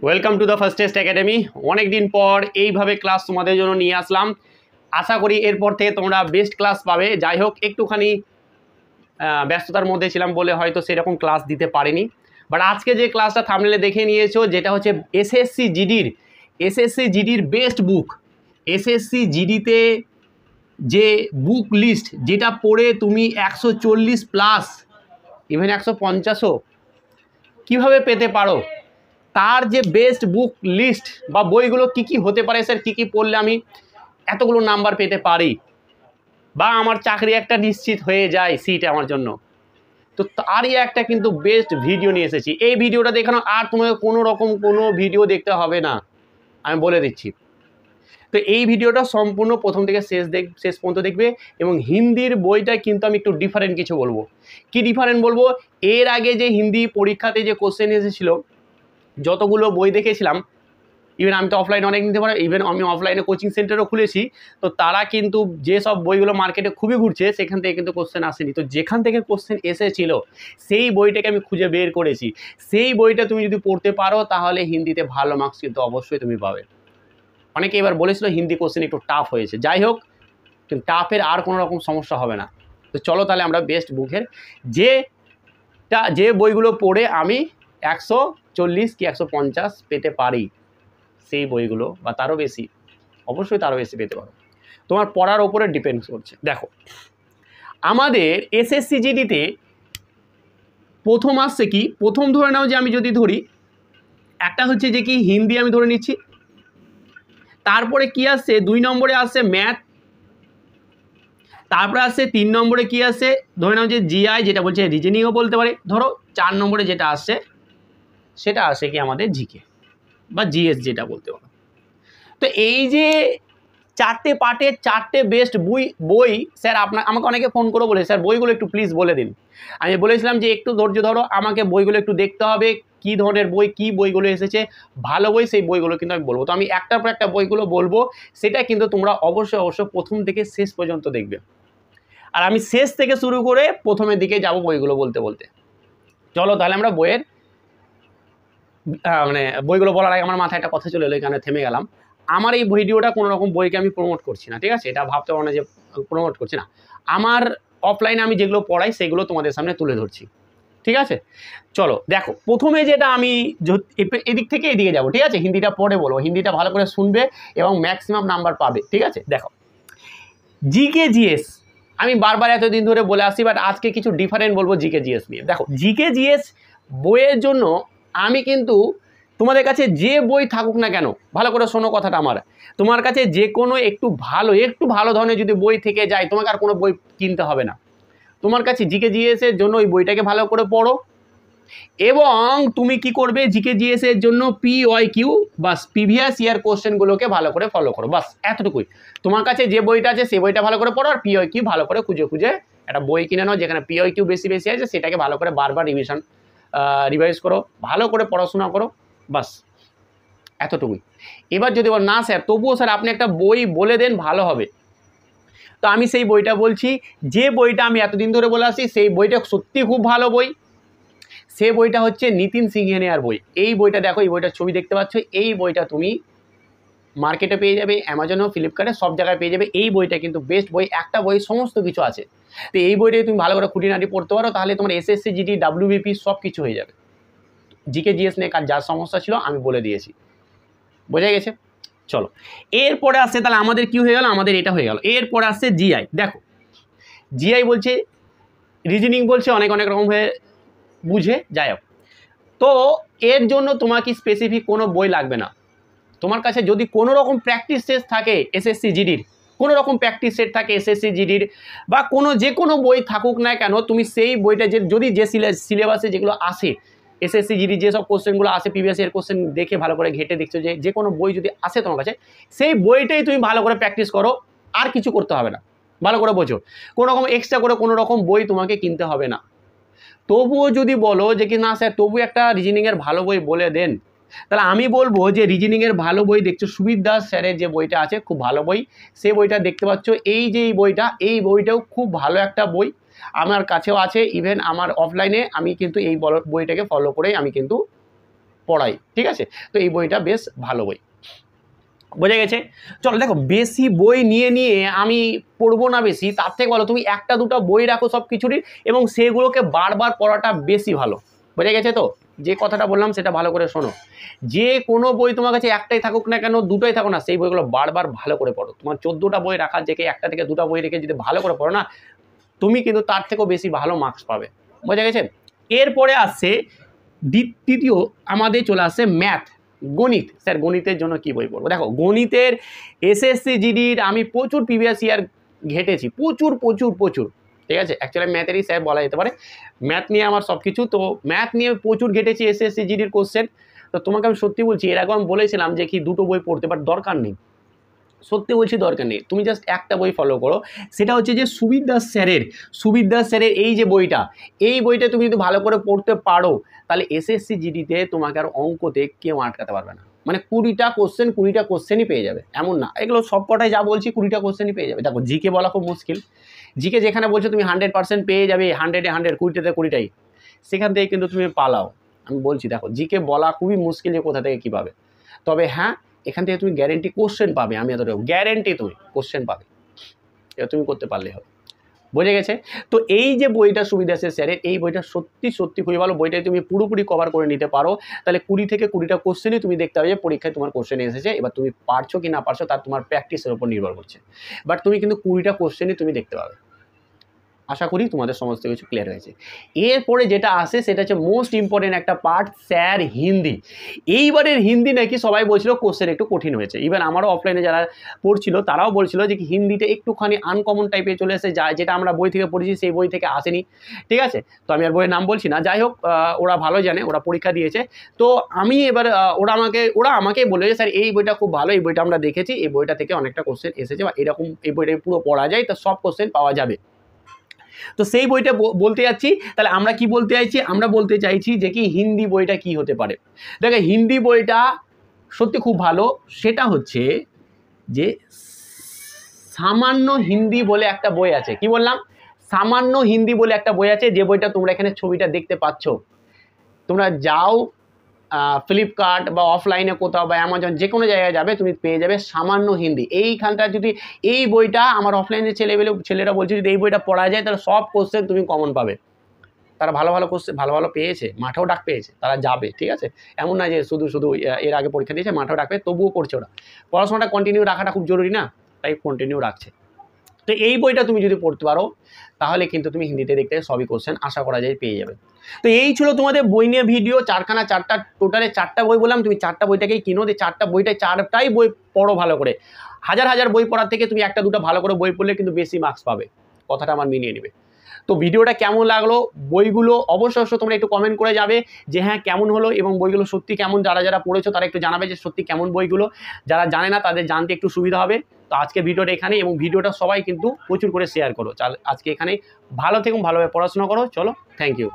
Welcome to the first test academy. অনেক দিন পর এইভাবে ক্লাস তোমাদের জন্য নিয়ে আসলাম। আশা করি এরপর থেকে তোমরা বেস্ট ক্লাস পাবে। যাই হোক, একটুখানি ব্যস্ততার মধ্যে ছিলাম বলে হয়তো সেরকম ক্লাস দিতে পারিনি, বাট আজকে যে ক্লাসটা থাম্বনেলে দেখে নিয়েছো, যেটা হচ্ছে এসএসসি জিডির বেস্ট বুক। এসএসসি জিডিতে যে বুক লিস্ট, যেটা পড়ে তুমি 140 প্লাস ইভেন 150ও কীভাবে পেতে পারো, তার যে বেস্ট বুক লিস্ট বা বইগুলো কি কি হতে পারে, স্যার কী কী পড়লে আমি এতগুলো নাম্বার পেতে পারি বা আমার চাকরি একটা নিশ্চিত হয়ে যায় সিট আমার জন্য, তো তারই একটা কিন্তু বেস্ট ভিডিও নিয়ে এসেছি। এই ভিডিওটা দেখানো আর তোমাকে কোনো রকম কোনো ভিডিও দেখতে হবে না, আমি বলে দিচ্ছি। তো এই ভিডিওটা সম্পূর্ণ প্রথম থেকে শেষ পর্যন্ত দেখবে। এবং হিন্দির বইটা কিন্তু আমি একটু ডিফারেন্ট কিছু বলবো। কি ডিফারেন্ট বলবো, এর আগে যে হিন্দি পরীক্ষাতে যে কোশ্চেন এসেছিল, যতগুলো বই দেখেছিলাম, ইভেন আমি তো অফলাইনে অনেক নিতে পারি, ইভেন আমি অফলাইনে কোচিং সেন্টারও খুলেছি, তো তারা কিন্তু যেসব বইগুলো মার্কেটে খুবই ঘুরছে সেখান থেকে কিন্তু কোশ্চেন আসেনি। তো যেখান থেকে কোশ্চেন এসেছিল সেই বইটাকে আমি খুঁজে বের করেছি। সেই বইটা তুমি যদি পড়তে পারো তাহলে হিন্দিতে ভালো মার্কস কিন্তু অবশ্যই তুমি পাবে। অনেকে এবার বলেছিল হিন্দি কোশ্চেন একটু টাফ হয়েছে, যাই হোক, কিন্তু টাফের আর কোনো রকম সমস্যা হবে না। তো চলো তাহলে আমরা বেস্ট বুকের যে বইগুলো পড়ে আমি 140 কি 150 পেতে পারি, সেই বইগুলো বা তারও বেশি, অবশ্যই তারও বেশি পেতে পারো, তোমার পড়ার ওপরে ডিপেন্ড করছে। দেখো, আমাদের এসএসসি জিডিতে প্রথম আসছে কি, প্রথম ধরে নাও যে আমি যদি ধরি, একটা হচ্ছে যে কি হিন্দি আমি ধরে নিচ্ছি, তারপরে কি আসছে 2 নম্বরে আসছে ম্যাথ, তারপরে আসছে 3 নম্বরে কি আসছে ধরে নাও যে জিআই, যেটা বলছে রিজনিংও বলতে পারে। ধরো 4 নম্বরে যেটা আসছে সেটা আসে কি আমাদের জিকে বা জিএস যেটা বলতে পারো। তো এই যে 4টে পার্টের 4টে বেস্ট বই স্যার আমাকে অনেকে ফোন করে বলে, স্যার বইগুলো একটু প্লিজ বলে দিন। আমি বলেছিলাম যে একটু ধৈর্য ধরো, আমাকে বইগুলো একটু দেখতে হবে, কী ধরনের বই, কী বইগুলো এসেছে ভালো বই, সেই বইগুলো কিন্তু আমি বলবো। তো আমি একটার পর একটা বইগুলো বলবো, সেটা কিন্তু তোমরা অবশ্যই প্রথম থেকে শেষ পর্যন্ত দেখবে। আর আমি শেষ থেকে শুরু করে প্রথমের দিকে যাব বইগুলো বলতে বলতে। চলো তাহলে আমরা বইগুলো বলার আগে আমার মাথায় একটা কথা চলে এলো, এখানে থেমে গেলাম। আমার এই ভিডিওটা কোনো রকম বইকে আমি প্রমোট করছি না, ঠিক আছে? এটা ভাবতে পারো না যে প্রমোট করছি না। আমার অফলাইনে আমি যেগুলো পড়াই সেগুলো তোমাদের সামনে তুলে ধরছি, ঠিক আছে? চলো দেখো, প্রথমে যেটা আমি এদিক থেকে এদিকে যাবো, ঠিক আছে? হিন্দিটা পড়ে বলবো, হিন্দিটা ভালো করে শুনবে এবং ম্যাক্সিমাম নাম্বার পাবে, ঠিক আছে? দেখো, জিকে জিএস আমি বারবার এতদিন ধরে বলে আসছি, বাট আজকে কিছু ডিফারেন্ট বলবো জিকে জিএস নিয়ে। দেখো, জিকে জিএস বইয়ের জন্য আমি কিন্তু তোমাদের কাছে যে বই থাকুক না কেন, ভালো করে শোনো কথাটা আমার, তোমার কাছে যে কোনো একটু ভালো ধরনের যদি বই থেকে যায়, তোমাকে আর কোনো বই কিনতে হবে না। তোমার কাছে জিকে জিএস এর জন্য ওই বইটাকে ভালো করে পড়ো, এবং তুমি কি করবে, জিকে জিএস এর জন্য PYQ বাস প্রিভিয়াস ইয়ার কোশ্চেনগুলোকে ভালো করে ফলো করো, বাস এতটুকুই। তোমার কাছে যে বইটা আছে সেই বইটা ভালো করে পড়ো, আর PYQ ভালো করে খুঁজে একটা বই কিনে নাও যেখানে PYQ বেশি আছে, সেটাকে ভালো করে বারবার রিভাইজ করো, ভালো করে পড়াশোনা করো, বাস এতটুকুই। এবার যদি বল না স্যার তবুও স্যার আপনি একটা বই বলে দেন ভালো হবে, তো আমি সেই বইটা বলছি, যে বইটা আমি এতদিন ধরে বলে আসি, সেই বইটা সত্যি খুব ভালো বই। সে বইটা হচ্ছে নিতিন সিংহানিয়ার বই। এই বইটা দেখো, এই বইটার ছবি দেখতে পাচ্ছ, এই বইটা তুমি মার্কেটে পেয়ে যাবে, অ্যামাজনও ফ্লিপকার্টে সব জায়গায় পেয়ে যাবে। এই বইটা কিন্তু বেস্ট বই, একটা বই সমস্ত কিছু আছে। তো এই বইটাই তুমি ভালো করে খুঁটিনাটি পড়তে পারো, তাহলে তোমার এসএসসি জিডি WBP সব কিছু হয়ে যাবে। জিকে জিএস নিয়ে যার সমস্যা ছিল আমি বলে দিয়েছি, বোঝা গেছে? চলো, এরপরে আসছে তাহলে আমাদের কি হয়ে গেল, আমাদের এটা হয়ে গেল। এরপরে আসছে জিআই। দেখো, জিআই বলছে, রিজনিং বলছে, অনেক রকম হয়ে বুঝে, যাই হোক। তো এর জন্য তোমাকে স্পেসিফিক কোনো বই লাগবে না। তোমার কাছে যদি কোনো রকম প্র্যাকটিস সেট থাকে এসএসসি জিডির, কোনো রকম প্র্যাকটিস সেট থাকে এসএসসি জিডির, বা যে কোনো বই থাকুক না কেন, তুমি সেই বইটা যদি যে সিলেবাসে যেগুলো আসে এসএসসি জিডির যেসব কোশ্চেনগুলো আসে, প্রিভিয়াস ইয়ার কোশ্চেন দেখে ভালো করে ঘেটে দেখছো যে কোনো বই যদি আসে তোমার কাছে, সেই বইটাই তুমি ভালো করে প্র্যাকটিস করো, আর কিছু করতে হবে না। ভালো করে বোঝো, কোনো রকম এক্সট্রা করে কোনো রকম বই তোমাকে কিনতে হবে না। তবুও যদি বলো যে কি না স্যার তবু একটা রিজনিংয়ের ভালো বই বলে দেন, তাহলে আমি বলবো যে রিজনিংয়ের ভালো বই দেখছো, সুবির দাস স্যারের যে বইটা আছে খুব ভালো বই, সেই বইটা দেখতে পাচ্ছ। এই যে এই বইটাও খুব ভালো একটা বই, আমার কাছেও আছে, ইভেন আমার অফলাইনে আমি কিন্তু এই বইটাকে ফলো করেই আমি কিন্তু পড়াই, ঠিক আছে। তো এই বইটা বেশ ভালো বই, বোঝা গেছে। চলো দেখো, বেশি বই নিয়ে নিয়ে আমি পড়বো না বেশি, তার থেকে ভালো তুমি একটা দুটো বই রাখো সব কিছুরই, এবং সেগুলোকে বারবার পড়াটা বেশি ভালো, বোঝা গেছে। তো যে কথাটা বললাম সেটা ভালো করে শোনো, যে কোনো বই তোমার কাছে একটাই থাকুক না কেন, দুটোই থাকুক না, সেই বইগুলো বারবার ভালো করে পড়ো। তোমার 14টা বই রাখার থেকে একটা থেকে দুটো বই রেখে যদি ভালো করে পড়ো না, তুমি কিন্তু তার থেকেও বেশি ভালো মার্কস পাবে, বোঝা গেছে। এরপরে আসছে তৃতীয়, আমাদের চলে আসছে ম্যাথ, গণিত। স্যার গণিতের জন্য কি বই পড়বো? দেখো গণিতের এসএসসি জিডির আমি প্রচুর প্রিভিয়াস ইয়ার ঘেটেছি, প্রচুর প্রচুর প্রচুর, ঠিক আছে। অ্যাকচুয়ালি ম্যাথেরই স্যার বলা যেতে পারে, ম্যাথ নিয়ে আমার সব কিছু, তো ম্যাথ নিয়ে প্রচুর ঘেটেছি এসএসসি জিডির কোশ্চেন। তো তোমাকে আমি সত্যি বলছি, এর আগে আমি বলেছিলাম যে কি দুটো বই পড়তে, বাট দরকার নেই, সত্যি বলছি দরকার নেই। তুমি জাস্ট একটা বই ফলো করো, সেটা হচ্ছে যে সুবীর দাস স্যারের এই যে বইটা, এই বইটা তুমি যদি ভালো করে পড়তে পারো, তাহলে এসএসসি জিডিতে তোমাকে আর অঙ্কতে কেউ আটকাতে পারবে না। মানে 20টা কোশ্চেনই পেয়ে যাবে, এমন না এগুলো সব কটাই যা বলছি 20টা কোশ্চেনই পেয়ে যাবে। দেখো জিকে বলা খুব মুশকিল, জিকে যেখানে বলছো তুমি 100% পেয়ে যাবে, 100-এ 100, 20-তে 20টাই, সেখান থেকে কিন্তু তুমি পালাও। আমি বলছি দেখো, জিকে বলা খুবই মুশকিল যে কোথা থেকে কী পাবে, তবে হ্যাঁ এখান থেকে তুমি গ্যারেন্টি কোশ্চেন পাবে, আমি এতটাও গ্যারেন্টি তুমি কোশ্চেন পাবে, এটা তুমি করতে পারলে হবে, বোঝা গেছে। তো এই যে বইটা সুবীর দাসের স্যারের, এই বইটা সত্যি সত্যি খুবই ভালো, বইটাই তুমি পুরোপুরি কভার করে নিতে পারো, তাহলে 20 থেকে 20টা কোশ্চেনই তুমি দেখতে হবে যে পরীক্ষায় তোমার কোশ্চেন এসেছে। এবার তুমি পারছো কি না পারছো তার তোমার প্র্যাকটিসের উপর নির্ভর করছে, বাট তুমি কিন্তু 20টা কোশ্চেনই তুমি দেখতে পাবে। আশা করি তোমাদের সমস্ত কিছু ক্লিয়ার হয়েছে। এরপরে যেটা আসে সেটা হচ্ছে মোস্ট ইম্পর্টেন্ট একটা পার্ট, স্যার হিন্দি। এইবারের হিন্দি নাকি সবাই বলছিল কোশ্চেন একটু কঠিন হয়েছে, ইভেন আমারও অফলাইনে যারা পড়ছিল তারাও বলছিল যে কি হিন্দিটা একটুখানি আনকমন টাইপের চলে এসে যায়, যেটা আমরা বই থেকে পড়েছি সেই বই থেকে আসেনি, ঠিক আছে। তো আমি আর বইয়ের নাম বলছি না, যাই হোক ওরা ভালো জানে, ওরা পরীক্ষা দিয়েছে। তো আমি এবার ওরা আমাকে বলে যে স্যার এই বইটা খুব ভালো, এই বইটা আমরা দেখেছি, এই বইটা থেকে অনেকটা কোশ্চেন এসেছে, বা এরকম এই বইটা পুরো পড়া যায়, তো সব কোশ্চেন পাওয়া যাবে। তো সেই বইটা বলতে যাচ্ছি, তাহলে আমরা কি বলতে চাইছি, আমরা বলতে চাইছি যে কি হিন্দি বইটা কি হতে পারে। দেখো হিন্দি বইটা সত্যি খুব ভালো, সেটা হচ্ছে যে সামান্য হিন্দি বলে একটা বই আছে, কি বললাম, সামান্য হিন্দি বলে একটা বই আছে, যে বইটা তোমরা এখানে ছবিটা দেখতে পাচ্ছ, তোমরা যাও ফ্লিপকার্ট বা অফলাইনে কোথাও বা অ্যামাজন যে কোনো জায়গায় যাবে, তুমি পেয়ে যাবে সামান্য হিন্দি। এইখানটা যদি এই বইটা আমার অফলাইনে ছেলেরা বলছে যদি এই বইটা পড়া যায়, তাহলে সব কোশ্চেন তুমি কমন পাবে। তারা ভালো ভালো কোশ্চেন ভালো ভালো পেয়েছে, মাঠেও ডাক পেয়েছে, তারা যাবে, ঠিক আছে। এমন না যে শুধু শুধু এর আগে পরীক্ষা দিয়েছে মাঠেও ডাক পেয়ে তবুও পড়ছে ওরা। পড়াশোনাটা কন্টিনিউ রাখাটা খুব জরুরি না, তাই কন্টিনিউ রাখছে। তো এই বইটা তুমি যদি পড়তে পারো, তাহলে কিন্তু তুমি হিন্দিতে দেখতে সবই কোশ্চেন আশা করা যায় পেয়ে যাবে। তো এই ছিল তোমাদের বই নিয়ে ভিডিও, চারটা টোটালে 4টা বই বললাম, তুমি 4টা বইটাকেই কিনো, দিয়ে 4টা বইটাই 4টাই বই পড়ো ভালো করে। হাজার হাজার বই পড়ার থেকে তুমি একটা দুটো ভালো করে বই পড়লে কিন্তু বেশি মার্কস পাবে, কথাটা আমার মিলিয়ে নেবে। তো ভিডিওটা কেমন লাগলো, বইগুলো অবশ্যই তোমরা একটু কমেন্ট করে যাবে যে হ্যাঁ কেমন হলো, এবং বইগুলো সত্যি কেমন, যারা যারা পড়েছো তারা একটু জানাবে যে সত্যি কেমন বইগুলো, যারা জানে না তাদের জানতে একটু সুবিধা হবে। তো আজকে ভিডিওটা এখানেই, এবং ভিডিওটা সবাই কিন্তু প্রচুর করে শেয়ার করো। আজকে এখানেই, ভালো থেকো, ভালোভাবে পড়াশোনা করো, চলো, থ্যাংক ইউ।